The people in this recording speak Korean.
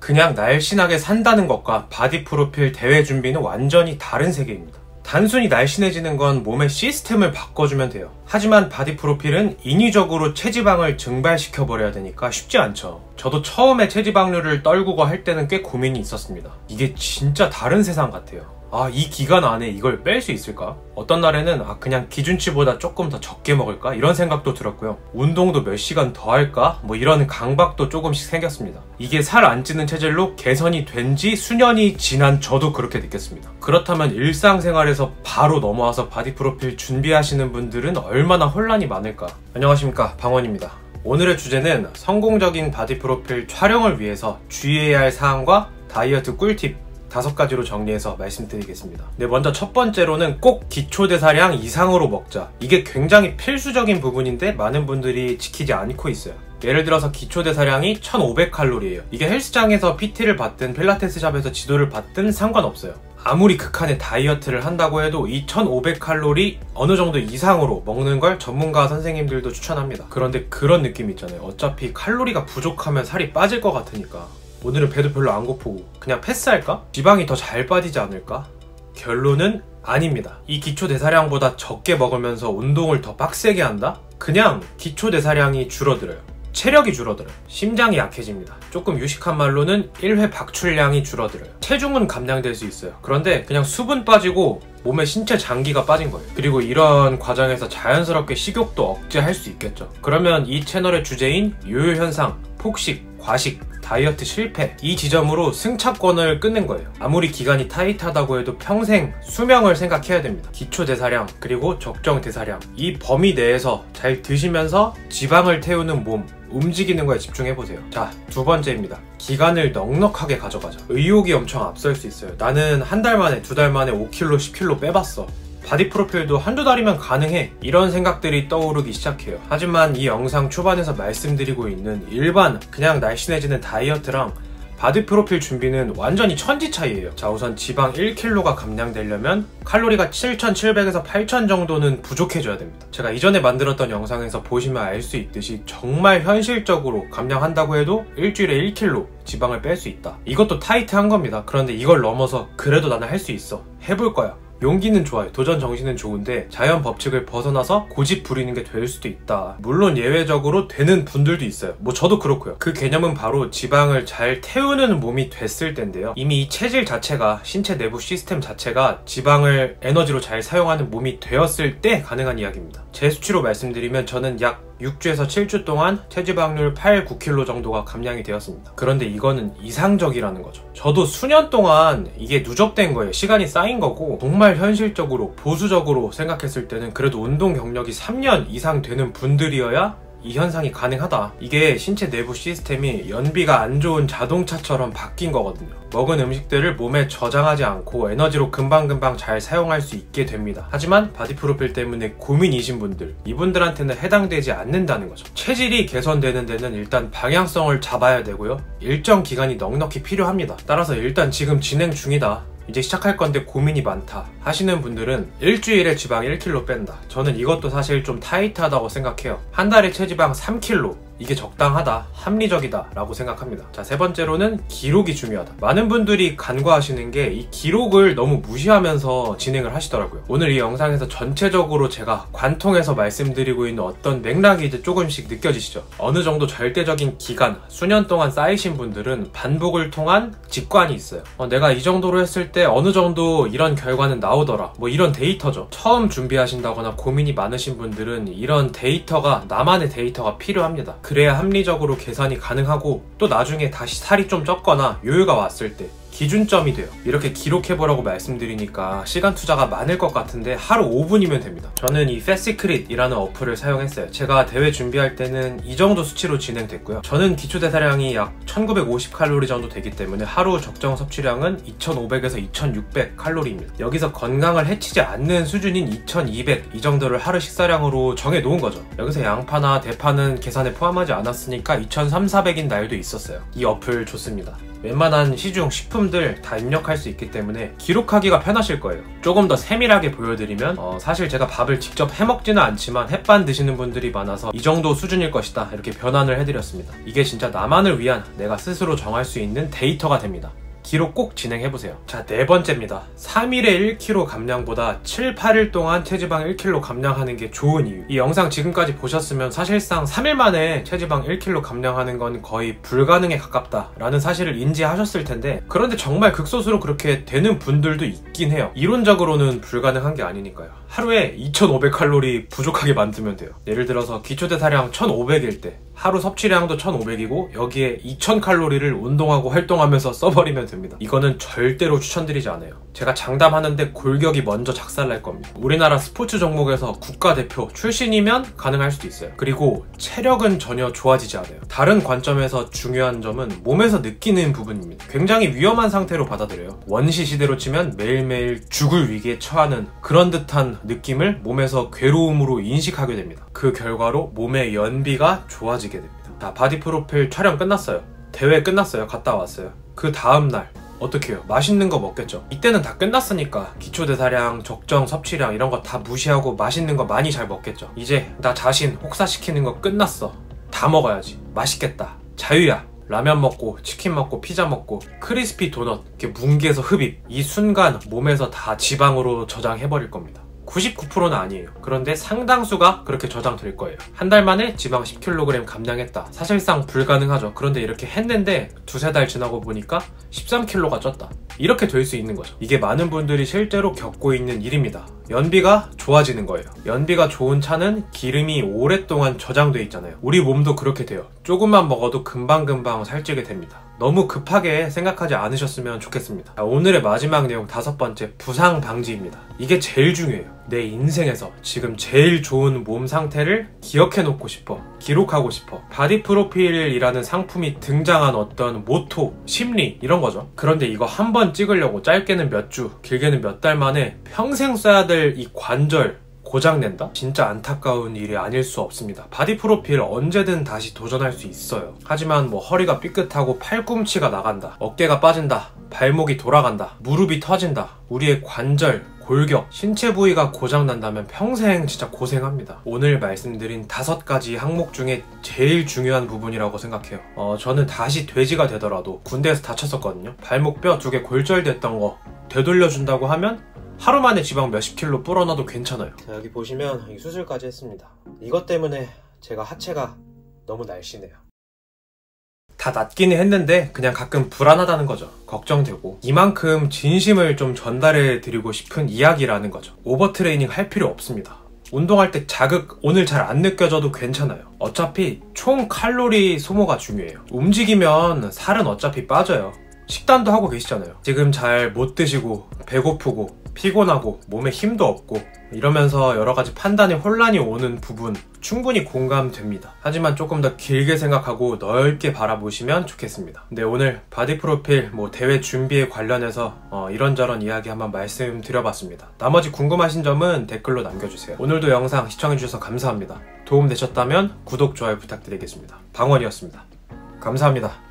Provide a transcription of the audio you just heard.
그냥 날씬하게 산다는 것과 바디 프로필 대회 준비는 완전히 다른 세계입니다. 단순히 날씬해지는 건 몸의 시스템을 바꿔주면 돼요. 하지만 바디 프로필은 인위적으로 체지방을 증발시켜버려야 되니까 쉽지 않죠. 저도 처음에 체지방률을 떨구고 할 때는 꽤 고민이 있었습니다. 이게 진짜 다른 세상 같아요. 이 기간 안에 이걸 뺄 수 있을까? 어떤 날에는 그냥 기준치보다 조금 더 적게 먹을까? 이런 생각도 들었고요. 운동도 몇 시간 더 할까? 이런 강박도 조금씩 생겼습니다. 이게 살 안 찌는 체질로 개선이 된 지 수년이 지난 저도 그렇게 느꼈습니다. 그렇다면 일상생활에서 바로 넘어와서 바디 프로필 준비하시는 분들은 얼마나 혼란이 많을까? 안녕하십니까, 방원입니다. 오늘의 주제는 성공적인 바디 프로필 촬영을 위해서 주의해야 할 사항과 다이어트 꿀팁 5가지로 정리해서 말씀드리겠습니다. 먼저 첫 번째로는 꼭 기초대사량 이상으로 먹자. 이게 굉장히 필수적인 부분인데 많은 분들이 지키지 않고 있어요. 예를 들어서 기초대사량이 1500칼로리예요. 이게 헬스장에서 PT를 받든 필라테스 샵에서 지도를 받든 상관없어요. 아무리 극한의 다이어트를 한다고 해도 이 1500칼로리 어느 정도 이상으로 먹는 걸 전문가 선생님들도 추천합니다. 그런데 그런 느낌 있잖아요. 어차피 칼로리가 부족하면 살이 빠질 것 같으니까 오늘은 배도 별로 안 고프고 그냥 패스할까? 지방이 더 잘 빠지지 않을까? 결론은 아닙니다. 이 기초대사량보다 적게 먹으면서 운동을 더 빡세게 한다? 그냥 기초대사량이 줄어들어요. 체력이 줄어들어요. 심장이 약해집니다. 조금 유식한 말로는 1회 박출량이 줄어들어요. 체중은 감량될 수 있어요. 그런데 그냥 수분 빠지고 몸의 신체 장기가 빠진 거예요. 그리고 이런 과정에서 자연스럽게 식욕도 억제할 수 있겠죠. 그러면 이 채널의 주제인 요요현상, 폭식, 과식, 다이어트 실패, 이 지점으로 승차권을 끊는 거예요. 아무리 기간이 타이트하다고 해도 평생 수명을 생각해야 됩니다. 기초 대사량 그리고 적정 대사량, 이 범위 내에서 잘 드시면서 지방을 태우는 몸, 움직이는 거에 집중해보세요. 자, 두 번째입니다. 기간을 넉넉하게 가져가자. 의욕이 엄청 앞설 수 있어요. 나는 한 달 만에, 2달 만에 5kg, 10kg 빼봤어. 바디 프로필도 한두 달이면 가능해. 이런 생각들이 떠오르기 시작해요. 하지만 이 영상 초반에서 말씀드리고 있는 일반 그냥 날씬해지는 다이어트랑 바디 프로필 준비는 완전히 천지 차이예요. 자, 우선 지방 1kg가 감량되려면 칼로리가 7700에서 8000 정도는 부족해져야 됩니다. 제가 이전에 만들었던 영상에서 보시면 알 수 있듯이 정말 현실적으로 감량한다고 해도 일주일에 1kg 지방을 뺄 수 있다. 이것도 타이트한 겁니다. 그런데 이걸 넘어서 그래도 나는 할 수 있어, 해볼 거야, 용기는 좋아요. 도전 정신은 좋은데 자연 법칙을 벗어나서 고집 부리는 게 될 수도 있다. 물론 예외적으로 되는 분들도 있어요. 저도 그렇고요. 그 개념은 바로 지방을 잘 태우는 몸이 됐을 텐데요. 이미 이 체질 자체가, 신체 내부 시스템 자체가 지방을 에너지로 잘 사용하는 몸이 되었을 때 가능한 이야기입니다. 제 수치로 말씀드리면 저는 약 6주에서 7주 동안 체지방률 8, 9kg 정도가 감량이 되었습니다. 그런데 이거는 이상적이라는 거죠. 저도 수년 동안 이게 누적된 거예요. 시간이 쌓인 거고, 정말 현실적으로 보수적으로 생각했을 때는 그래도 운동 경력이 3년 이상 되는 분들이어야 이 현상이 가능하다. 이게 신체 내부 시스템이 연비가 안 좋은 자동차처럼 바뀐 거거든요. 먹은 음식들을 몸에 저장하지 않고 에너지로 금방금방 잘 사용할 수 있게 됩니다. 하지만 바디 프로필 때문에 고민이신 분들, 이분들한테는 해당되지 않는다는 거죠. 체질이 개선되는 데는 일단 방향성을 잡아야 되고요. 일정 기간이 넉넉히 필요합니다. 따라서 일단 지금 진행 중이다, 이제 시작할 건데 고민이 많다 하시는 분들은 일주일에 지방 1kg 뺀다. 저는 이것도 사실 좀 타이트하다고 생각해요. 한 달에 체지방 3kg, 이게 적당하다, 합리적이다 라고 생각합니다. 자, 세 번째로는 기록이 중요하다. 많은 분들이 간과하시는 게 이 기록을 너무 무시하면서 진행을 하시더라고요. 오늘 이 영상에서 전체적으로 제가 관통해서 말씀드리고 있는 어떤 맥락이 이제 조금씩 느껴지시죠? 어느 정도 절대적인 기간, 수년 동안 쌓이신 분들은 반복을 통한 직관이 있어요. 내가 이 정도로 했을 때 어느 정도 이런 결과는 나오더라, 이런 데이터죠. 처음 준비하신다거나 고민이 많으신 분들은 이런 데이터가, 나만의 데이터가 필요합니다. 그래야 합리적으로 계산이 가능하고 또 나중에 다시 살이 좀 쪘거나 요요가 왔을 때 기준점이 돼요. 이렇게 기록해보라고 말씀드리니까 시간 투자가 많을 것 같은데 하루 5분이면 됩니다. 저는 이 패시크릿이라는 어플을 사용했어요. 제가 대회 준비할 때는 이 정도 수치로 진행됐고요. 저는 기초대사량이 약 1950칼로리 정도 되기 때문에 하루 적정 섭취량은 2500에서 2600칼로리입니다. 여기서 건강을 해치지 않는 수준인 2200, 이 정도를 하루 식사량으로 정해놓은 거죠. 여기서 양파나 대파는 계산에 포함하지 않았으니까 2300, 400인 날도 있었어요. 이 어플 좋습니다. 웬만한 시중 식품들 다 입력할 수 있기 때문에 기록하기가 편하실 거예요. 조금 더 세밀하게 보여드리면 사실 제가 밥을 직접 해먹지는 않지만 햇반 드시는 분들이 많아서 이 정도 수준일 것이다 이렇게 변환을 해드렸습니다. 이게 진짜 나만을 위한 내가 스스로 정할 수 있는 데이터가 됩니다. 기록 꼭 진행해보세요. 자, 네 번째입니다. 3일에 1kg 감량보다 7, 8일 동안 체지방 1kg 감량하는 게 좋은 이유. 이 영상 지금까지 보셨으면 사실상 3일 만에 체지방 1kg 감량하는 건 거의 불가능에 가깝다라는 사실을 인지하셨을 텐데, 그런데 정말 극소수로 그렇게 되는 분들도 있긴 해요. 이론적으로는 불가능한 게 아니니까요. 하루에 2500칼로리 부족하게 만들면 돼요. 예를 들어서 기초대사량 1500일 때 하루 섭취량도 1500이고 여기에 2000칼로리를 운동하고 활동하면서 써버리면 됩니다. 이거는 절대로 추천드리지 않아요. 제가 장담하는데 골격이 먼저 작살날 겁니다. 우리나라 스포츠 종목에서 국가대표 출신이면 가능할 수도 있어요. 그리고 체력은 전혀 좋아지지 않아요. 다른 관점에서 중요한 점은 몸에서 느끼는 부분입니다. 굉장히 위험한 상태로 받아들여요. 원시 시대로 치면 매일매일 죽을 위기에 처하는 그런 듯한 느낌을 몸에서 괴로움으로 인식하게 됩니다. 그 결과로 몸의 연비가 좋아지게 됩니다. 자, 바디 프로필 촬영 끝났어요. 대회 끝났어요. 갔다 왔어요. 그 다음날 어떻게 해요? 맛있는 거 먹겠죠. 이때는 다 끝났으니까 기초대사량, 적정 섭취량 이런 거 다 무시하고 맛있는 거 많이 잘 먹겠죠. 이제 나 자신 혹사시키는 거 끝났어. 다 먹어야지. 맛있겠다. 자유야. 라면 먹고 치킨 먹고 피자 먹고 크리스피 도넛 이렇게 뭉개서 흡입. 이 순간 몸에서 다 지방으로 저장해버릴 겁니다. 99%는 아니에요. 그런데 상당수가 그렇게 저장될 거예요. 한 달 만에 지방 10kg 감량했다. 사실상 불가능하죠. 그런데 이렇게 했는데 두세 달 지나고 보니까 13kg가 쪘다. 이렇게 될 수 있는 거죠. 이게 많은 분들이 실제로 겪고 있는 일입니다. 연비가 좋아지는 거예요. 연비가 좋은 차는 기름이 오랫동안 저장돼 있잖아요. 우리 몸도 그렇게 돼요. 조금만 먹어도 금방금방 살찌게 됩니다. 너무 급하게 생각하지 않으셨으면 좋겠습니다. 자, 오늘의 마지막 내용 5번째, 부상 방지입니다. 이게 제일 중요해요. 내 인생에서 지금 제일 좋은 몸 상태를 기억해 놓고 싶어. 기록하고 싶어. 바디 프로필이라는 상품이 등장한 어떤 모토, 심리 이런 거죠. 그런데 이거 한 번 찍으려고 짧게는 몇 주, 길게는 몇 달 만에 평생 써야 될 이 관절 고장낸다? 진짜 안타까운 일이 아닐 수 없습니다. 바디 프로필 언제든 다시 도전할 수 있어요. 하지만 뭐 허리가 삐끗하고 팔꿈치가 나간다, 어깨가 빠진다, 발목이 돌아간다, 무릎이 터진다, 우리의 관절, 골격, 신체 부위가 고장난다면 평생 진짜 고생합니다. 오늘 말씀드린 5가지 항목 중에 제일 중요한 부분이라고 생각해요. 저는 다시 돼지가 되더라도 군대에서 다쳤었거든요. 발목 뼈 2개 골절됐던 거 되돌려준다고 하면 하루 만에 지방 몇십 킬로 불어넣어도 괜찮아요. 자, 여기 보시면 수술까지 했습니다. 이것 때문에 제가 하체가 너무 날씬해요. 다 낫기는 했는데 그냥 가끔 불안하다는 거죠. 걱정되고 이만큼 진심을 좀 전달해 드리고 싶은 이야기라는 거죠. 오버트레이닝 할 필요 없습니다. 운동할 때 자극 오늘 잘 안 느껴져도 괜찮아요. 어차피 총 칼로리 소모가 중요해요. 움직이면 살은 어차피 빠져요. 식단도 하고 계시잖아요. 지금 잘 못 드시고 배고프고 피곤하고 몸에 힘도 없고 이러면서 여러가지 판단에 혼란이 오는 부분 충분히 공감됩니다. 하지만 조금 더 길게 생각하고 넓게 바라보시면 좋겠습니다. 네, 오늘 바디 프로필 대회 준비에 관련해서 이런저런 이야기 한번 말씀드려봤습니다. 나머지 궁금하신 점은 댓글로 남겨주세요. 오늘도 영상 시청해주셔서 감사합니다. 도움 되셨다면 구독, 좋아요 부탁드리겠습니다. 방원이었습니다. 감사합니다.